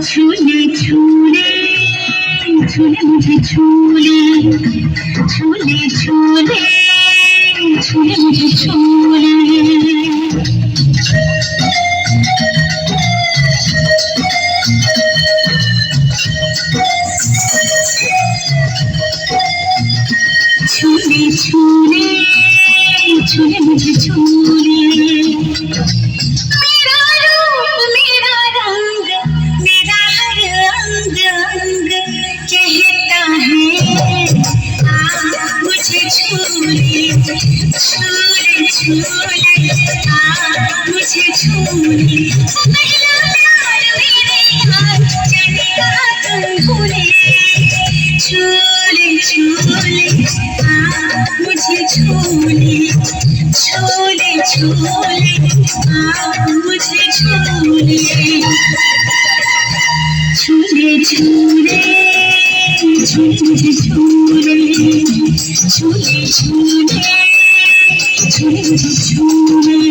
झूले झूले झूले मुझे झूले झूले झूले झूले मुझे झूले झूले झूले झूले मुझे झूले मेरा रूप मेरा रंग मेरा हर अंग अंग कहता है मुझे झूले झूले झूले मुझे झूले पहला प्यार मेरे यार चलेगा तुम भूले झूले झूले मुझे झूले झूले झूले मुझे झूले झूले झूले झूले मुझे झूले झूले झूले झूले मुझे झूले